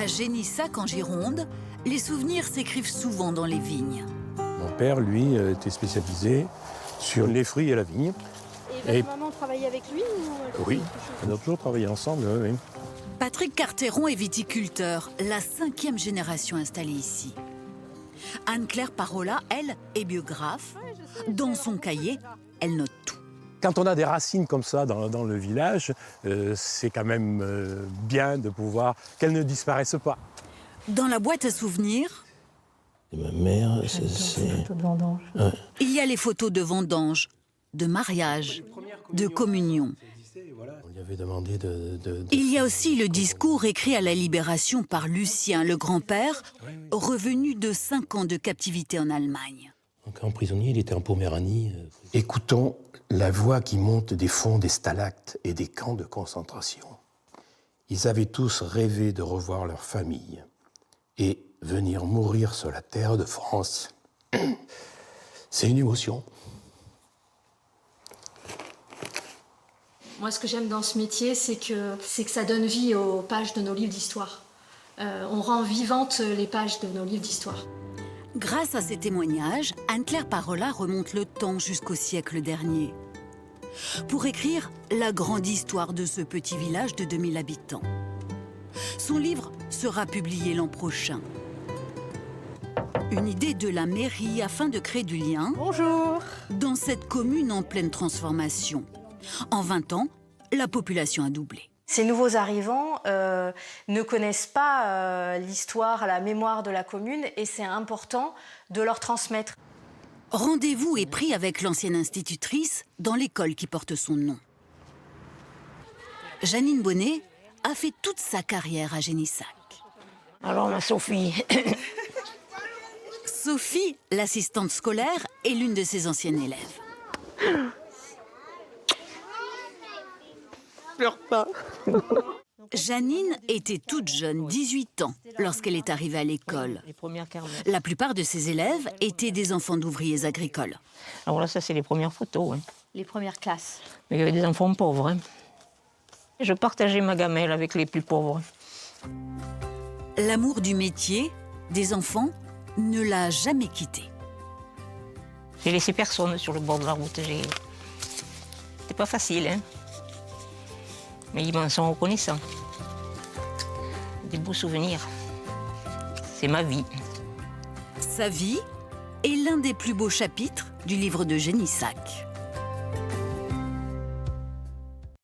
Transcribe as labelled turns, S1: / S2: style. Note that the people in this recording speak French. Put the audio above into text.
S1: Génissac, en Gironde, les souvenirs s'écrivent souvent dans les vignes.
S2: Mon père, lui, était spécialisé sur les fruits et la vigne.
S3: Et votre maman travaillait avec lui ou...
S2: Oui, on a toujours travaillé ensemble, oui.
S1: Patrick Carteron est viticulteur, la 5e génération installée ici. Anne-Claire Parola, elle, est biographe. Dans son cahier, elle note tout.
S2: Quand on a des racines comme ça dans le village, c'est quand même bien de pouvoir qu'elles ne disparaissent pas.
S1: Dans la boîte à souvenirs,
S2: Ma mère, c'est...
S1: Ouais. Il y a les photos de vendanges, de mariage, de communion.
S2: On lui avait demandé
S1: Il y a aussi le discours écrit à la Libération par Lucien, le grand-père, revenu de 5 ans de captivité en Allemagne.
S2: Donc, en prisonnier, il était en Poméranie. Écoutons la voix qui monte des fonds des stalactes et des camps de concentration. Ils avaient tous rêvé de revoir leur famille et venir mourir sur la terre de France. C'est une émotion.
S3: Moi, ce que j'aime dans ce métier, c'est que ça donne vie aux pages de nos livres d'histoire. On rend vivantes les pages de nos livres d'histoire.
S1: Grâce à ces témoignages, Anne-Claire Parola remonte le temps jusqu'au siècle dernier pour écrire la grande histoire de ce petit village de 2000 habitants. Son livre sera publié l'an prochain. Une idée de la mairie afin de créer du lien.
S3: Bonjour.
S1: Dans cette commune en pleine transformation. En 20 ans, la population a doublé.
S3: Ces nouveaux arrivants ne connaissent pas l'histoire, la mémoire de la commune et c'est important de leur transmettre.
S1: Rendez-vous est pris avec l'ancienne institutrice dans l'école qui porte son nom. Janine Bonnet a fait toute sa carrière à Génissac.
S4: Alors, ma Sophie.
S1: Sophie, l'assistante scolaire, est l'une de ses anciennes élèves.
S4: Pleure pas.
S1: Janine était toute jeune, 18 ans, lorsqu'elle est arrivée à l'école. La plupart de ses élèves étaient des enfants d'ouvriers agricoles.
S4: Alors là, ça, c'est les premières photos. Hein.
S3: Les premières classes.
S4: Mais il y avait des enfants pauvres. Hein. Je partageais ma gamelle avec les plus pauvres.
S1: L'amour du métier, des enfants, ne l'a jamais quitté.
S4: J'ai laissé personne sur le bord de la route. C'était pas facile, hein. Mais ils m'en sont reconnaissants. Des beaux souvenirs. C'est ma vie.
S1: Sa vie est l'un des plus beaux chapitres du livre de Génissac.